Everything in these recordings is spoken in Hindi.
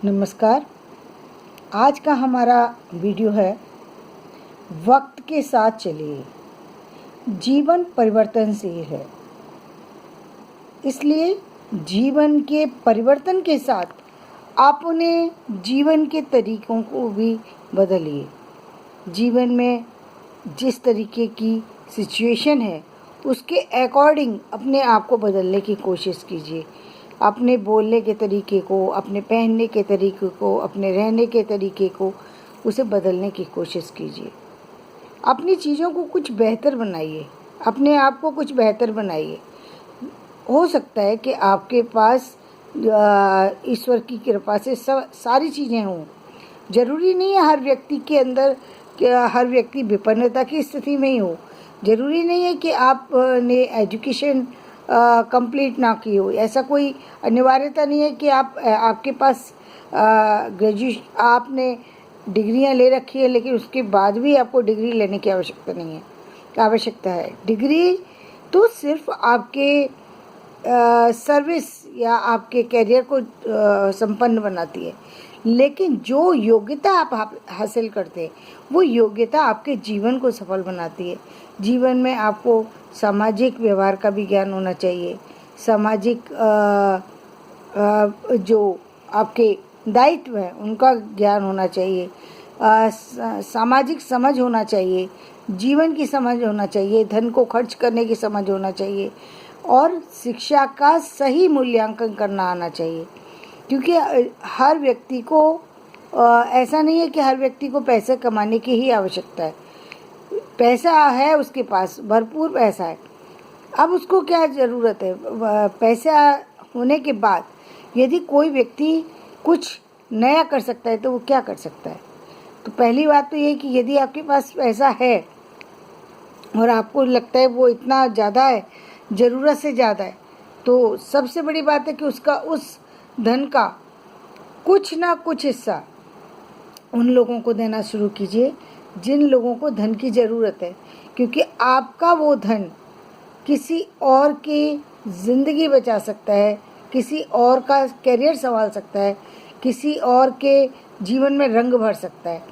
नमस्कार। आज का हमारा वीडियो है वक्त के साथ चलिए, जीवन परिवर्तनशील है, इसलिए जीवन के परिवर्तन के साथ आप उन्हें जीवन के तरीकों को भी बदलिए। जीवन में जिस तरीके की सिचुएशन है उसके अकॉर्डिंग अपने आप को बदलने की कोशिश कीजिए। अपने बोलने के तरीके को, अपने पहनने के तरीके को, अपने रहने के तरीके को, उसे बदलने की कोशिश कीजिए। अपनी चीज़ों को कुछ बेहतर बनाइए, अपने आप को कुछ बेहतर बनाइए। हो सकता है कि आपके पास ईश्वर की कृपा से सारी चीज़ें हों। ज़रूरी नहीं है हर व्यक्ति के अंदर कि हर व्यक्ति विपन्नता की स्थिति में ही हो। ज़रूरी नहीं है कि आपने एजुकेशन कंप्लीट ना की हो। ऐसा कोई अनिवार्यता नहीं है कि आपके पास आपने डिग्रियां ले रखी है लेकिन उसके बाद भी आपको डिग्री लेने की आवश्यकता नहीं है। आवश्यकता है डिग्री तो सिर्फ आपके सर्विस या आपके करियर को संपन्न बनाती है, लेकिन जो योग्यता आप हासिल करते हैं वो योग्यता आपके जीवन को सफल बनाती है। जीवन में आपको सामाजिक व्यवहार का भी ज्ञान होना चाहिए, सामाजिक जो आपके दायित्व हैं उनका ज्ञान होना चाहिए, सामाजिक समझ होना चाहिए, जीवन की समझ होना चाहिए, धन को खर्च करने की समझ होना चाहिए और शिक्षा का सही मूल्यांकन करना आना चाहिए। क्योंकि हर व्यक्ति को ऐसा नहीं है कि हर व्यक्ति को पैसे कमाने की ही आवश्यकता है। पैसा है उसके पास, भरपूर पैसा है, अब उसको क्या ज़रूरत है? पैसा होने के बाद यदि कोई व्यक्ति कुछ नया कर सकता है तो वो क्या कर सकता है? तो पहली बात तो ये कि यदि आपके पास पैसा है और आपको लगता है वो इतना ज़्यादा है, ज़रूरत से ज़्यादा है, तो सबसे बड़ी बात है कि उसका उस धन का कुछ ना कुछ हिस्सा उन लोगों को देना शुरू कीजिए जिन लोगों को धन की ज़रूरत है। क्योंकि आपका वो धन किसी और की ज़िंदगी बचा सकता है, किसी और का करियर संभाल सकता है, किसी और के जीवन में रंग भर सकता है।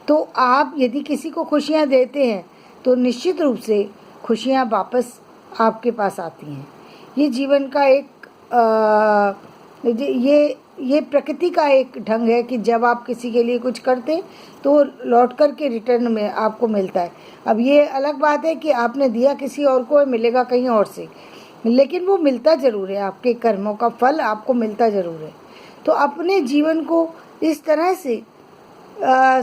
तो आप यदि किसी को खुशियाँ देते हैं तो निश्चित रूप से खुशियाँ वापस आपके पास आती हैं। ये जीवन का एक ये प्रकृति का एक ढंग है कि जब आप किसी के लिए कुछ करते तो लौट कर के रिटर्न में आपको मिलता है। अब ये अलग बात है कि आपने दिया किसी और को, मिलेगा कहीं और से, लेकिन वो मिलता ज़रूर है, आपके कर्मों का फल आपको मिलता ज़रूर है। तो अपने जीवन को इस तरह से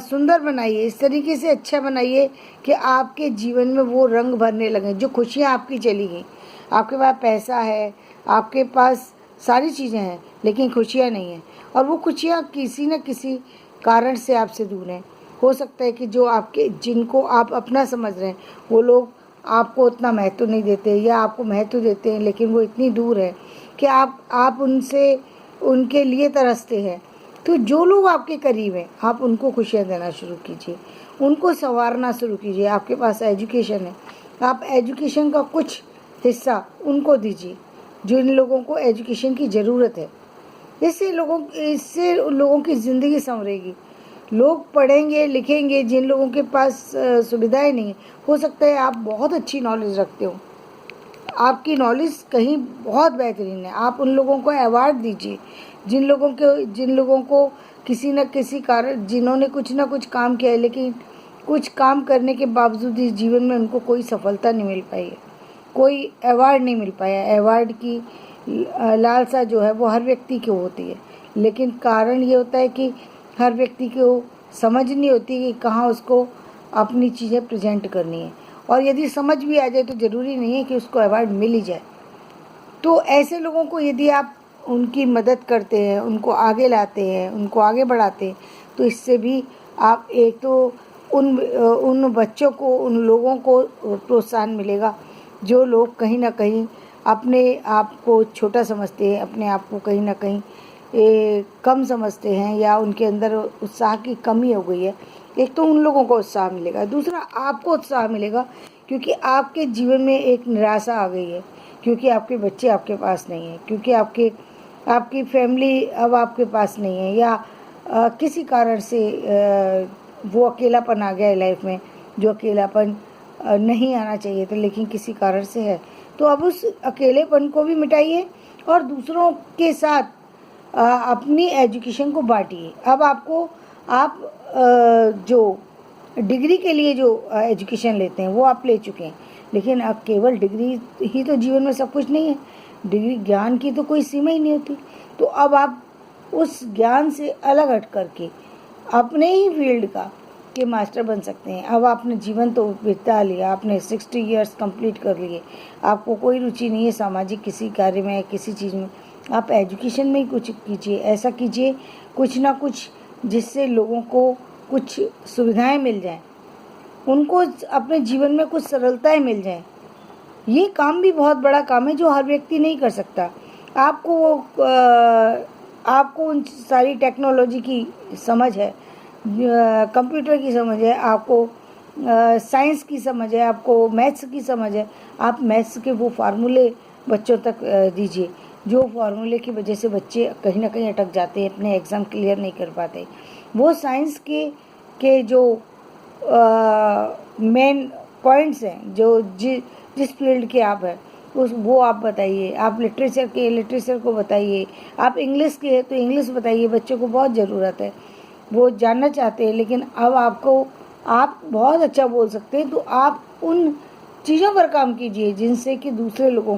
सुंदर बनाइए, इस तरीके से अच्छा बनाइए कि आपके जीवन में वो रंग भरने लगें। जो खुशियाँ आपकी चली गई, आपके पास पैसा है, आपके पास सारी चीज़ें हैं, लेकिन खुशियाँ नहीं हैं, और वो खुशियाँ किसी न किसी कारण से आपसे दूर हैं। हो सकता है कि जिनको आप अपना समझ रहे हैं वो लोग आपको उतना महत्व नहीं देते, या आपको महत्व देते हैं लेकिन वो इतनी दूर है कि आप उनसे उनके लिए तरसते हैं। तो जो लोग आपके करीब हैं आप उनको खुशियाँ देना शुरू कीजिए, उनको संवारना शुरू कीजिए। आपके पास एजुकेशन है, आप एजुकेशन का कुछ हिस्सा उनको दीजिए जिन लोगों को एजुकेशन की ज़रूरत है। इससे लोगों की ज़िंदगी संवरेगी। लोग पढ़ेंगे लिखेंगे जिन लोगों के पास सुविधाएं नहीं है। हो सकता है आप बहुत अच्छी नॉलेज रखते हो, आपकी नॉलेज कहीं बहुत बेहतरीन है, आप उन लोगों को अवार्ड दीजिए जिन लोगों को किसी न किसी कारण, जिन्होंने कुछ ना कुछ काम किया है लेकिन कुछ काम करने के बावजूद इस जीवन में उनको कोई सफलता नहीं मिल पाई है, कोई अवार्ड नहीं मिल पाया। अवार्ड की लालसा जो है वो हर व्यक्ति की होती है, लेकिन कारण ये होता है कि हर व्यक्ति को समझ नहीं होती कि कहाँ उसको अपनी चीज़ें प्रेजेंट करनी है, और यदि समझ भी आ जाए तो ज़रूरी नहीं है कि उसको अवार्ड मिल ही जाए। तो ऐसे लोगों को यदि आप उनकी मदद करते हैं, उनको आगे लाते हैं, उनको आगे बढ़ाते हैं, तो इससे भी आप एक तो उन बच्चों को, उन लोगों को प्रोत्साहन मिलेगा जो लोग कहीं ना कहीं अपने आप को छोटा समझते हैं, अपने आप को कहीं ना कहीं कम समझते हैं, या उनके अंदर उत्साह की कमी हो गई है। एक तो उन लोगों को उत्साह मिलेगा, दूसरा आपको उत्साह मिलेगा क्योंकि आपके जीवन में एक निराशा आ गई है, क्योंकि आपके बच्चे आपके पास नहीं हैं, क्योंकि आपकी फैमिली अब आपके पास नहीं है, या किसी कारण से वो अकेलापन आ गया है लाइफ में, जो अकेलापन नहीं आना चाहिए था लेकिन किसी कारण से है, तो अब उस अकेलेपन को भी मिटाइए और दूसरों के साथ अपनी एजुकेशन को बांटिए। अब आपको आप जो डिग्री के लिए जो एजुकेशन लेते हैं वो आप ले चुके हैं, लेकिन अब केवल डिग्री ही तो जीवन में सब कुछ नहीं है। डिग्री ज्ञान की तो कोई सीमा ही नहीं होती। तो अब आप उस ज्ञान से अलग हट करके अपने ही फील्ड का के मास्टर बन सकते हैं। अब आपने जीवन तो बिता लिया, आपने 60 इयर्स कंप्लीट कर लिए, आपको कोई रुचि नहीं है सामाजिक किसी कार्य में, किसी चीज़ में, आप एजुकेशन में ही कुछ कीजिए। ऐसा कीजिए कुछ ना कुछ जिससे लोगों को कुछ सुविधाएं मिल जाएं, उनको अपने जीवन में कुछ सरलताएं मिल जाएं। ये काम भी बहुत बड़ा काम है जो हर व्यक्ति नहीं कर सकता। आपको उन सारी टेक्नोलॉजी की समझ है, कंप्यूटर की समझ है, आपको साइंस की समझ है, आपको मैथ्स की समझ है। आप मैथ्स के वो फार्मूले बच्चों तक दीजिए जो फार्मूले की वजह से बच्चे कहीं ना कहीं अटक जाते हैं, अपने एग्ज़ाम क्लियर नहीं कर पाते। वो साइंस के जो मेन पॉइंट्स हैं, जो जिस फील्ड के आप हैं वो आप बताइए। आप लिटरेचर को बताइए। आप इंग्लिश के हैं तो इंग्लिश बताइए, बच्चों को बहुत ज़रूरत है, वो जानना चाहते हैं। लेकिन अब आप बहुत अच्छा बोल सकते हैं, तो आप उन चीज़ों पर काम कीजिए जिनसे कि दूसरे लोगों